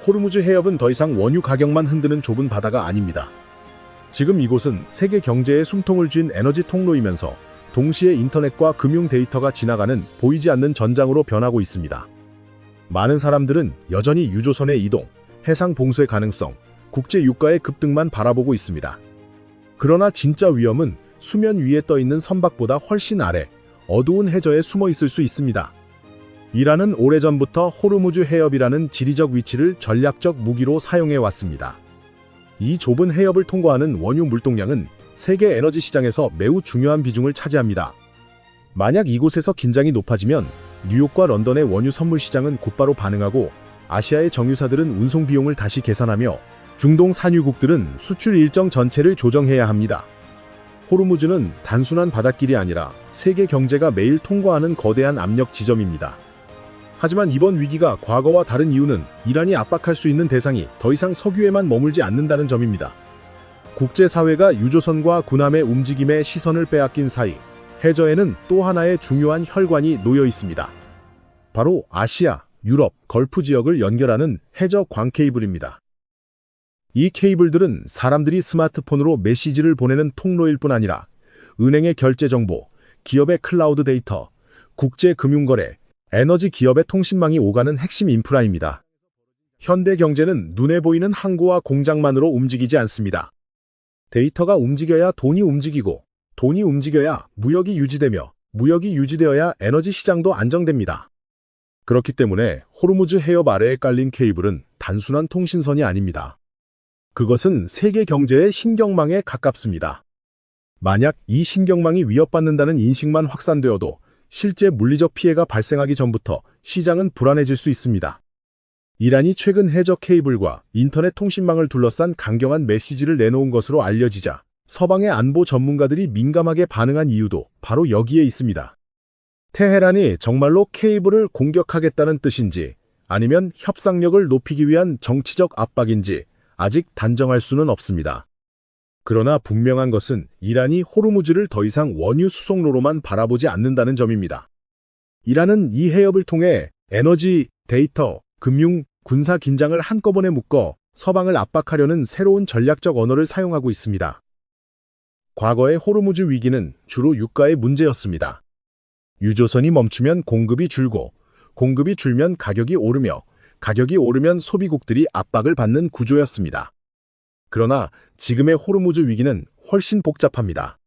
호르무즈 해협은 더 이상 원유 가격만 흔드는 좁은 바다가 아닙니다. 지금 이곳은 세계 경제의 숨통을 쥔 에너지 통로이면서 동시에 인터넷과 금융 데이터가 지나가는 보이지 않는 전장으로 변하고 있습니다. 많은 사람들은 여전히 유조선의 이동, 해상 봉쇄 가능성, 국제 유가의 급등만 바라보고 있습니다. 그러나 진짜 위험은 수면 위에 떠 있는 선박보다 훨씬 아래 어두운 해저에 숨어 있을 수 있습니다. 이란은 오래전부터 호르무즈 해협이라는 지리적 위치를 전략적 무기로 사용해 왔습니다. 이 좁은 해협을 통과하는 원유 물동량은 세계 에너지 시장에서 매우 중요한 비중을 차지합니다. 만약 이곳에서 긴장이 높아지면 뉴욕과 런던의 원유 선물 시장은 곧바로 반응하고 아시아의 정유사들은 운송 비용을 다시 계산하며 중동 산유국들은 수출 일정 전체를 조정해야 합니다. 호르무즈는 단순한 바닷길이 아니라 세계 경제가 매일 통과하는 거대한 압력 지점입니다. 하지만 이번 위기가 과거와 다른 이유는 이란이 압박할 수 있는 대상이 더 이상 석유에만 머물지 않는다는 점입니다. 국제사회가 유조선과 군함의 움직임에 시선을 빼앗긴 사이 해저에는 또 하나의 중요한 혈관이 놓여 있습니다. 바로 아시아, 유럽, 걸프 지역을 연결하는 해저 광 케이블입니다. 이 케이블들은 사람들이 스마트폰으로 메시지를 보내는 통로일 뿐 아니라 은행의 결제 정보, 기업의 클라우드 데이터, 국제 금융거래, 에너지 기업의 통신망이 오가는 핵심 인프라입니다. 현대 경제는 눈에 보이는 항구와 공장만으로 움직이지 않습니다. 데이터가 움직여야 돈이 움직이고, 돈이 움직여야 무역이 유지되며, 무역이 유지되어야 에너지 시장도 안정됩니다. 그렇기 때문에 호르무즈 해협 아래에 깔린 케이블은 단순한 통신선이 아닙니다. 그것은 세계 경제의 신경망에 가깝습니다. 만약 이 신경망이 위협받는다는 인식만 확산되어도 실제 물리적 피해가 발생하기 전부터 시장은 불안해질 수 있습니다. 이란이 최근 해저 케이블과 인터넷 통신망을 둘러싼 강경한 메시지를 내놓은 것으로 알려지자 서방의 안보 전문가들이 민감하게 반응한 이유도 바로 여기에 있습니다. 테헤란이 정말로 케이블을 공격하겠다는 뜻인지 아니면 협상력을 높이기 위한 정치적 압박인지 아직 단정할 수는 없습니다. 그러나 분명한 것은 이란이 호르무즈를 더 이상 원유 수송로로만 바라보지 않는다는 점입니다. 이란은 이 해협을 통해 에너지, 데이터, 금융, 군사 긴장을 한꺼번에 묶어 서방을 압박하려는 새로운 전략적 언어를 사용하고 있습니다. 과거의 호르무즈 위기는 주로 유가의 문제였습니다. 유조선이 멈추면 공급이 줄고, 공급이 줄면 가격이 오르며, 가격이 오르면 소비국들이 압박을 받는 구조였습니다. 그러나 지금의 호르무즈 위기는 훨씬 복잡합니다.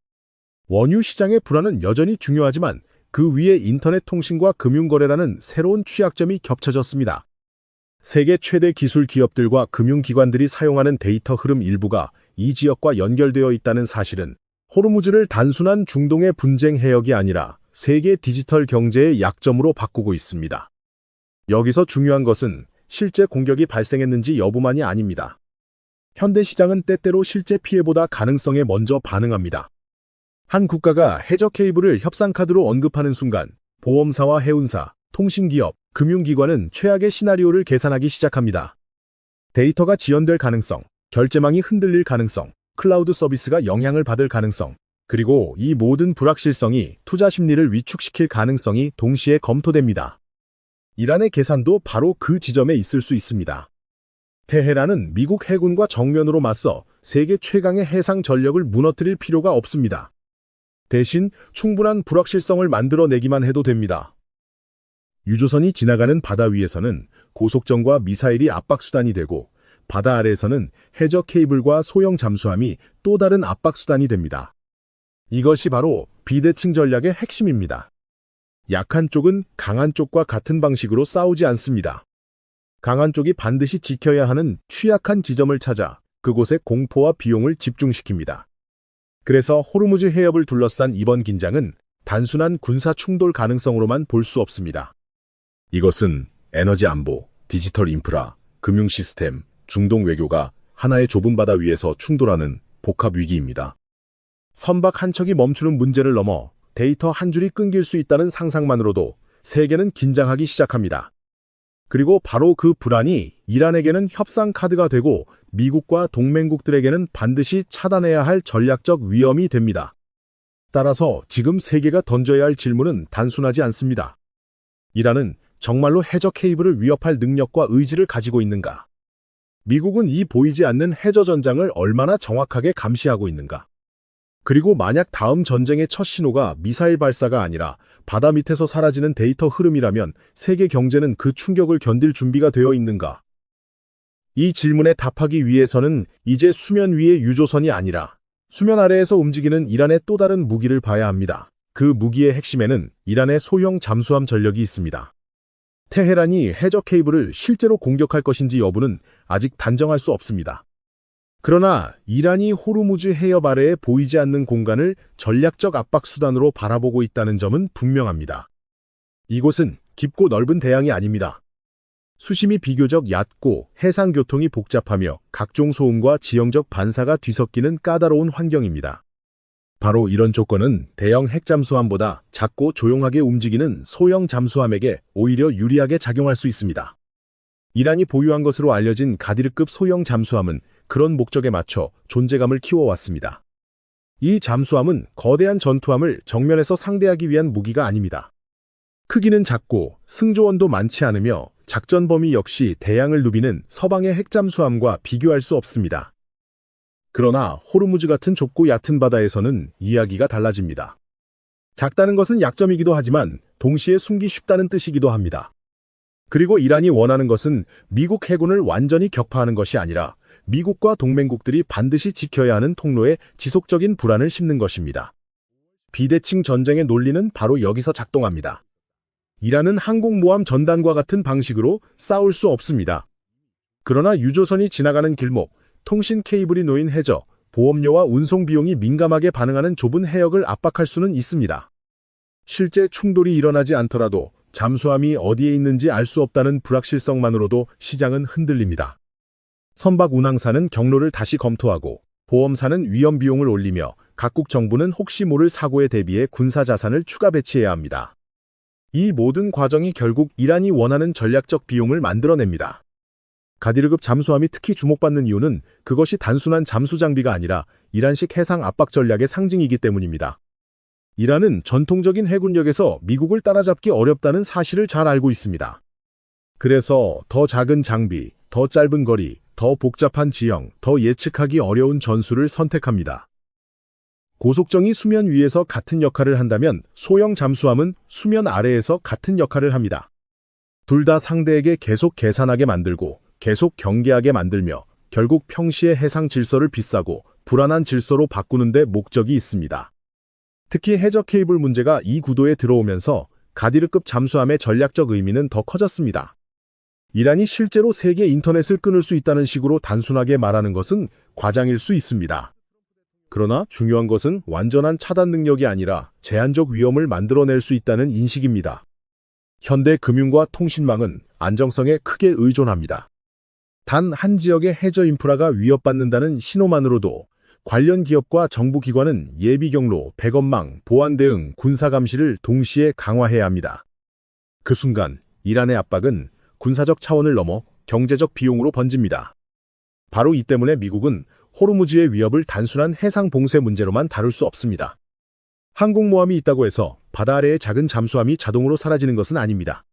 원유 시장의 불안은 여전히 중요하지만 그 위에 인터넷 통신과 금융거래라는 새로운 취약점이 겹쳐졌습니다. 세계 최대 기술 기업들과 금융기관들이 사용하는 데이터 흐름 일부가 이 지역과 연결되어 있다는 사실은 호르무즈를 단순한 중동의 분쟁 해역이 아니라 세계 디지털 경제의 약점으로 바꾸고 있습니다. 여기서 중요한 것은 실제 공격이 발생했는지 여부만이 아닙니다. 현대 시장은 때때로 실제 피해보다 가능성에 먼저 반응합니다. 한 국가가 해저 케이블을 협상카드로 언급하는 순간 보험사와 해운사, 통신기업, 금융기관은 최악의 시나리오를 계산하기 시작합니다. 데이터가 지연될 가능성, 결제망이 흔들릴 가능성, 클라우드 서비스가 영향을 받을 가능성, 그리고 이 모든 불확실성이 투자 심리를 위축시킬 가능성이 동시에 검토됩니다. 이란의 계산도 바로 그 지점에 있을 수 있습니다. 테헤란은 미국 해군과 정면으로 맞서 세계 최강의 해상 전력을 무너뜨릴 필요가 없습니다. 대신 충분한 불확실성을 만들어내기만 해도 됩니다. 유조선이 지나가는 바다 위에서는 고속정과 미사일이 압박수단이 되고 바다 아래에서는 해저 케이블과 소형 잠수함이 또 다른 압박수단이 됩니다. 이것이 바로 비대칭 전략의 핵심입니다. 약한 쪽은 강한 쪽과 같은 방식으로 싸우지 않습니다. 강한 쪽이 반드시 지켜야 하는 취약한 지점을 찾아 그곳에 공포와 비용을 집중시킵니다. 그래서 호르무즈 해협을 둘러싼 이번 긴장은 단순한 군사 충돌 가능성으로만 볼 수 없습니다. 이것은 에너지 안보, 디지털 인프라, 금융 시스템, 중동 외교가 하나의 좁은 바다 위에서 충돌하는 복합 위기입니다. 선박 한 척이 멈추는 문제를 넘어 데이터 한 줄이 끊길 수 있다는 상상만으로도 세계는 긴장하기 시작합니다. 그리고 바로 그 불안이 이란에게는 협상 카드가 되고 미국과 동맹국들에게는 반드시 차단해야 할 전략적 위험이 됩니다. 따라서 지금 세계가 던져야 할 질문은 단순하지 않습니다. 이란은 정말로 해저 케이블을 위협할 능력과 의지를 가지고 있는가? 미국은 이 보이지 않는 해저 전장을 얼마나 정확하게 감시하고 있는가? 그리고 만약 다음 전쟁의 첫 신호가 미사일 발사가 아니라 바다 밑에서 사라지는 데이터 흐름이라면 세계 경제는 그 충격을 견딜 준비가 되어 있는가? 이 질문에 답하기 위해서는 이제 수면 위의 유조선이 아니라 수면 아래에서 움직이는 이란의 또 다른 무기를 봐야 합니다. 그 무기의 핵심에는 이란의 소형 잠수함 전력이 있습니다. 테헤란이 해저 케이블을 실제로 공격할 것인지 여부는 아직 단정할 수 없습니다. 그러나 이란이 호르무즈 해협 아래에 보이지 않는 공간을 전략적 압박 수단으로 바라보고 있다는 점은 분명합니다. 이곳은 깊고 넓은 대양이 아닙니다. 수심이 비교적 얕고 해상 교통이 복잡하며 각종 소음과 지형적 반사가 뒤섞이는 까다로운 환경입니다. 바로 이런 조건은 대형 핵잠수함보다 작고 조용하게 움직이는 소형 잠수함에게 오히려 유리하게 작용할 수 있습니다. 이란이 보유한 것으로 알려진 가디르급 소형 잠수함은 그런 목적에 맞춰 존재감을 키워왔습니다. 이 잠수함은 거대한 전투함을 정면에서 상대하기 위한 무기가 아닙니다. 크기는 작고 승조원도 많지 않으며 작전 범위 역시 대양을 누비는 서방의 핵잠수함과 비교할 수 없습니다. 그러나 호르무즈 같은 좁고 얕은 바다에서는 이야기가 달라집니다. 작다는 것은 약점이기도 하지만 동시에 숨기 쉽다는 뜻이기도 합니다. 그리고 이란이 원하는 것은 미국 해군을 완전히 격파하는 것이 아니라 미국과 동맹국들이 반드시 지켜야 하는 통로에 지속적인 불안을 심는 것입니다. 비대칭 전쟁의 논리는 바로 여기서 작동합니다. 이란은 항공모함 전단과 같은 방식으로 싸울 수 없습니다. 그러나 유조선이 지나가는 길목, 통신 케이블이 놓인 해저, 보험료와 운송 비용이 민감하게 반응하는 좁은 해역을 압박할 수는 있습니다. 실제 충돌이 일어나지 않더라도 잠수함이 어디에 있는지 알 수 없다는 불확실성만으로도 시장은 흔들립니다. 선박 운항사는 경로를 다시 검토하고 보험사는 위험 비용을 올리며 각국 정부는 혹시 모를 사고에 대비해 군사 자산을 추가 배치해야 합니다. 이 모든 과정이 결국 이란이 원하는 전략적 비용을 만들어냅니다. 가디르급 잠수함이 특히 주목받는 이유는 그것이 단순한 잠수 장비가 아니라 이란식 해상 압박 전략의 상징이기 때문입니다. 이란은 전통적인 해군력에서 미국을 따라잡기 어렵다는 사실을 잘 알고 있습니다. 그래서 더 작은 장비, 더 짧은 거리, 더 복잡한 지형, 더 예측하기 어려운 전술을 선택합니다. 고속정이 수면 위에서 같은 역할을 한다면 소형 잠수함은 수면 아래에서 같은 역할을 합니다. 둘 다 상대에게 계속 계산하게 만들고 계속 경계하게 만들며 결국 평시의 해상 질서를 비싸고 불안한 질서로 바꾸는 데 목적이 있습니다. 특히 해저 케이블 문제가 이 구도에 들어오면서 가디르급 잠수함의 전략적 의미는 더 커졌습니다. 이란이 실제로 세계 인터넷을 끊을 수 있다는 식으로 단순하게 말하는 것은 과장일 수 있습니다. 그러나 중요한 것은 완전한 차단 능력이 아니라 제한적 위험을 만들어낼 수 있다는 인식입니다. 현대 금융과 통신망은 안정성에 크게 의존합니다. 단 한 지역의 해저 인프라가 위협받는다는 신호만으로도 관련 기업과 정부 기관은 예비 경로, 백업망, 보안 대응, 군사 감시를 동시에 강화해야 합니다. 그 순간 이란의 압박은 군사적 차원을 넘어 경제적 비용으로 번집니다. 바로 이 때문에 미국은 호르무즈의 위협을 단순한 해상 봉쇄 문제로만 다룰 수 없습니다. 항공모함이 있다고 해서 바다 아래의 작은 잠수함이 자동으로 사라지는 것은 아닙니다.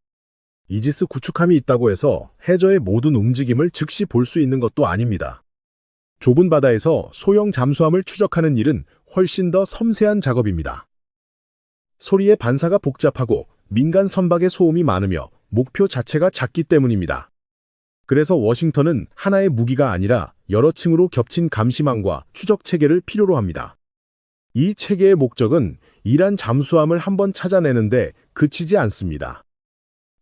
이지스 구축함이 있다고 해서 해저의 모든 움직임을 즉시 볼 수 있는 것도 아닙니다. 좁은 바다에서 소형 잠수함을 추적하는 일은 훨씬 더 섬세한 작업입니다. 소리의 반사가 복잡하고 민간 선박의 소음이 많으며 목표 자체가 작기 때문입니다. 그래서 워싱턴은 하나의 무기가 아니라 여러 층으로 겹친 감시망과 추적 체계를 필요로 합니다. 이 체계의 목적은 이란 잠수함을 한번 찾아내는데 그치지 않습니다.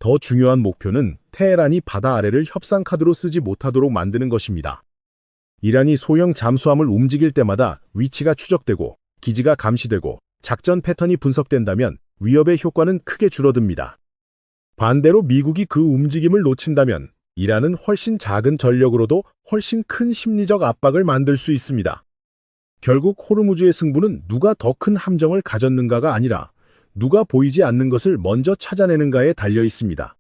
더 중요한 목표는 테헤란이 바다 아래를 협상 카드로 쓰지 못하도록 만드는 것입니다. 이란이 소형 잠수함을 움직일 때마다 위치가 추적되고 기지가 감시되고 작전 패턴이 분석된다면 위협의 효과는 크게 줄어듭니다. 반대로 미국이 그 움직임을 놓친다면 이란은 훨씬 작은 전력으로도 훨씬 큰 심리적 압박을 만들 수 있습니다. 결국 호르무즈의 승부는 누가 더 큰 함정을 가졌는가가 아니라 누가 보이지 않는 것을 먼저 찾아내는가에 달려 있습니다.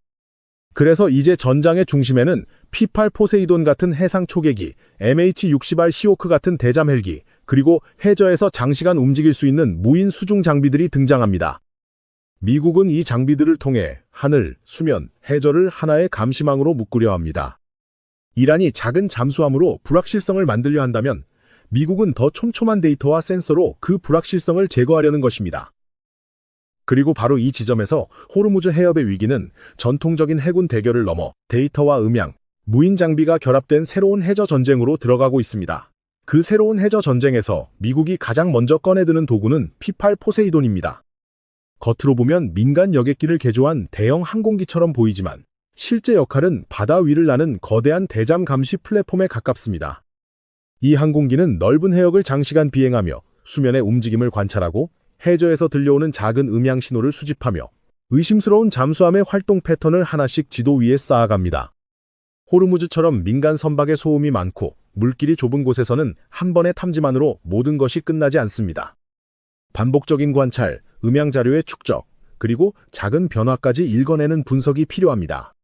그래서 이제 전장의 중심에는 P-8 포세이돈 같은 해상 초계기, MH-60R 시호크 같은 대잠 헬기, 그리고 해저에서 장시간 움직일 수 있는 무인 수중 장비들이 등장합니다. 미국은 이 장비들을 통해 하늘, 수면, 해저를 하나의 감시망으로 묶으려 합니다. 이란이 작은 잠수함으로 불확실성을 만들려 한다면 미국은 더 촘촘한 데이터와 센서로 그 불확실성을 제거하려는 것입니다. 그리고 바로 이 지점에서 호르무즈 해협의 위기는 전통적인 해군 대결을 넘어 데이터와 음향, 무인 장비가 결합된 새로운 해저 전쟁으로 들어가고 있습니다. 그 새로운 해저 전쟁에서 미국이 가장 먼저 꺼내드는 도구는 P-8 포세이돈입니다. 겉으로 보면 민간 여객기를 개조한 대형 항공기처럼 보이지만 실제 역할은 바다 위를 나는 거대한 대잠 감시 플랫폼에 가깝습니다. 이 항공기는 넓은 해역을 장시간 비행하며 수면의 움직임을 관찰하고 해저에서 들려오는 작은 음향 신호를 수집하며 의심스러운 잠수함의 활동 패턴을 하나씩 지도 위에 쌓아갑니다. 호르무즈처럼 민간 선박의 소음이 많고 물길이 좁은 곳에서는 한 번의 탐지만으로 모든 것이 끝나지 않습니다. 반복적인 관찰, 음향 자료의 축적, 그리고 작은 변화까지 읽어내는 분석이 필요합니다.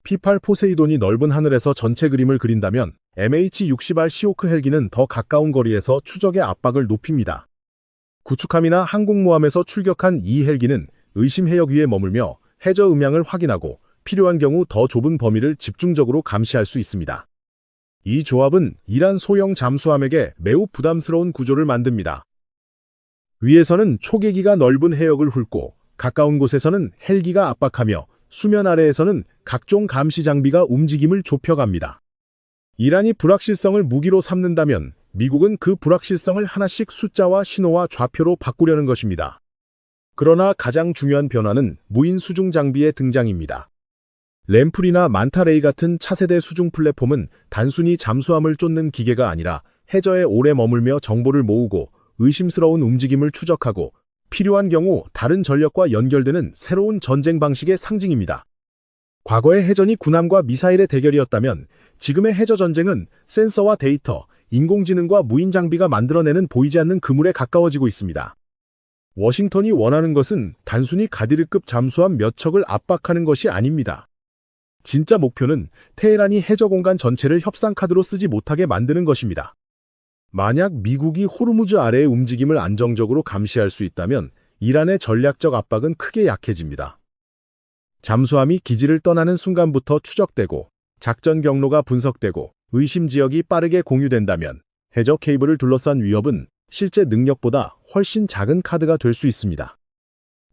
P-8 포세이돈이 넓은 하늘에서 전체 그림을 그린다면 MH-60R 시호크 헬기는 더 가까운 거리에서 추적의 압박을 높입니다. 구축함이나 항공모함에서 출격한 이 헬기는 의심 해역 위에 머물며 해저 음향을 확인하고 필요한 경우 더 좁은 범위를 집중적으로 감시할 수 있습니다. 이 조합은 이란 소형 잠수함에게 매우 부담스러운 구조를 만듭니다. 위에서는 초계기가 넓은 해역을 훑고 가까운 곳에서는 헬기가 압박하며 수면 아래에서는 각종 감시 장비가 움직임을 좁혀갑니다. 이란이 불확실성을 무기로 삼는다면 미국은 그 불확실성을 하나씩 숫자와 신호와 좌표로 바꾸려는 것입니다. 그러나 가장 중요한 변화는 무인 수중 장비의 등장입니다. 램플이나 만타레이 같은 차세대 수중 플랫폼은 단순히 잠수함을 쫓는 기계가 아니라 해저에 오래 머물며 정보를 모으고 의심스러운 움직임을 추적하고 필요한 경우 다른 전력과 연결되는 새로운 전쟁 방식의 상징입니다. 과거의 해전이 군함과 미사일의 대결이었다면 지금의 해저 전쟁은 센서와 데이터, 인공지능과 무인 장비가 만들어내는 보이지 않는 그물에 가까워지고 있습니다. 워싱턴이 원하는 것은 단순히 가디르급 잠수함 몇 척을 압박하는 것이 아닙니다. 진짜 목표는 테헤란이 해저 공간 전체를 협상 카드로 쓰지 못하게 만드는 것입니다. 만약 미국이 호르무즈 아래의 움직임을 안정적으로 감시할 수 있다면 이란의 전략적 압박은 크게 약해집니다. 잠수함이 기지를 떠나는 순간부터 추적되고 작전 경로가 분석되고 의심 지역이 빠르게 공유된다면 해저 케이블을 둘러싼 위협은 실제 능력보다 훨씬 작은 카드가 될 수 있습니다.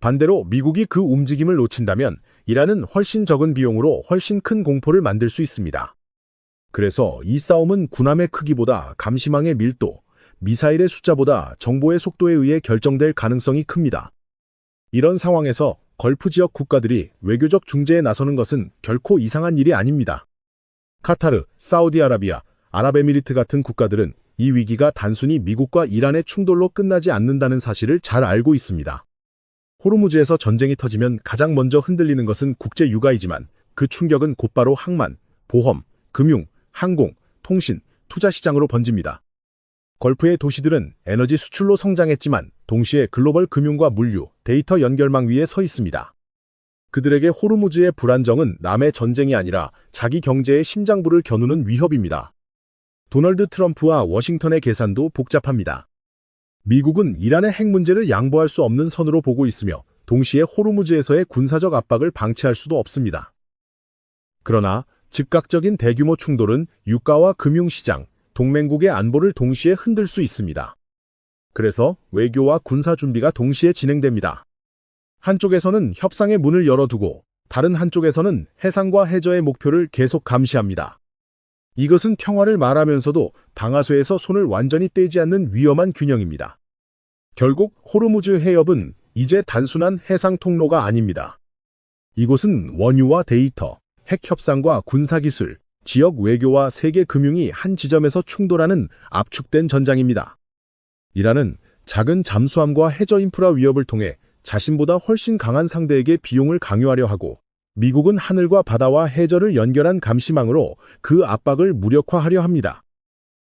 반대로 미국이 그 움직임을 놓친다면 이란은 훨씬 적은 비용으로 훨씬 큰 공포를 만들 수 있습니다. 그래서 이 싸움은 군함의 크기보다 감시망의 밀도, 미사일의 숫자보다 정보의 속도에 의해 결정될 가능성이 큽니다. 이런 상황에서 걸프 지역 국가들이 외교적 중재에 나서는 것은 결코 이상한 일이 아닙니다. 카타르, 사우디아라비아, 아랍에미리트 같은 국가들은 이 위기가 단순히 미국과 이란의 충돌로 끝나지 않는다는 사실을 잘 알고 있습니다. 호르무즈에서 전쟁이 터지면 가장 먼저 흔들리는 것은 국제 유가이지만 그 충격은 곧바로 항만, 보험, 금융, 항공, 통신, 투자 시장으로 번집니다. 걸프의 도시들은 에너지 수출로 성장했지만 동시에 글로벌 금융과 물류, 데이터 연결망 위에 서 있습니다. 그들에게 호르무즈의 불안정은 남의 전쟁이 아니라 자기 경제의 심장부를 겨누는 위협입니다. 도널드 트럼프와 워싱턴의 계산도 복잡합니다. 미국은 이란의 핵 문제를 양보할 수 없는 선으로 보고 있으며 동시에 호르무즈에서의 군사적 압박을 방치할 수도 없습니다. 그러나 즉각적인 대규모 충돌은 유가와 금융시장, 동맹국의 안보를 동시에 흔들 수 있습니다. 그래서 외교와 군사 준비가 동시에 진행됩니다. 한쪽에서는 협상의 문을 열어두고 다른 한쪽에서는 해상과 해저의 목표를 계속 감시합니다. 이것은 평화를 말하면서도 방아쇠에서 손을 완전히 떼지 않는 위험한 균형입니다. 결국 호르무즈 해협은 이제 단순한 해상 통로가 아닙니다. 이곳은 원유와 데이터, 핵 협상과 군사기술, 지역 외교와 세계 금융이 한 지점에서 충돌하는 압축된 전장입니다. 이란은 작은 잠수함과 해저 인프라 위협을 통해 자신보다 훨씬 강한 상대에게 비용을 강요하려 하고 미국은 하늘과 바다와 해저를 연결한 감시망으로 그 압박을 무력화하려 합니다.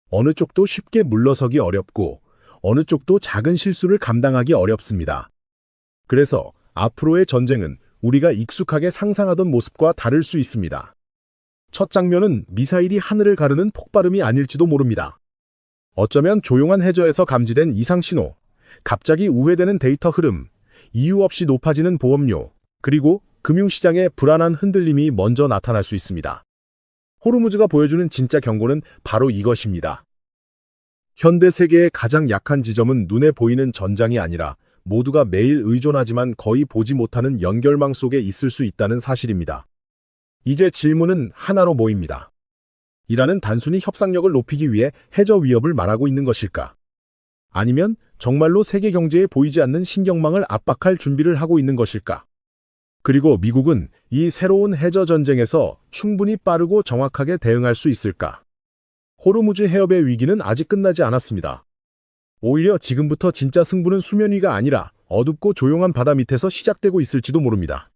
어느 쪽도 쉽게 물러서기 어렵고 어느 쪽도 작은 실수를 감당하기 어렵습니다. 그래서 앞으로의 전쟁은 우리가 익숙하게 상상하던 모습과 다를 수 있습니다. 첫 장면은 미사일이 하늘을 가르는 폭발음이 아닐지도 모릅니다. 어쩌면 조용한 해저에서 감지된 이상 신호, 갑자기 우회되는 데이터 흐름, 이유 없이 높아지는 보험료, 그리고 금융시장의 불안한 흔들림이 먼저 나타날 수 있습니다. 호르무즈가 보여주는 진짜 경고는 바로 이것입니다. 현대 세계의 가장 약한 지점은 눈에 보이는 전장이 아니라 모두가 매일 의존하지만 거의 보지 못하는 연결망 속에 있을 수 있다는 사실입니다. 이제 질문은 하나로 모입니다. 이란은 단순히 협상력을 높이기 위해 해저 위협을 말하고 있는 것일까? 아니면 정말로 세계 경제에 보이지 않는 신경망을 압박할 준비를 하고 있는 것일까? 그리고 미국은 이 새로운 해저 전쟁에서 충분히 빠르고 정확하게 대응할 수 있을까? 호르무즈 해협의 위기는 아직 끝나지 않았습니다. 오히려 지금부터 진짜 승부는 수면 위가 아니라 어둡고 조용한 바다 밑에서 시작되고 있을지도 모릅니다.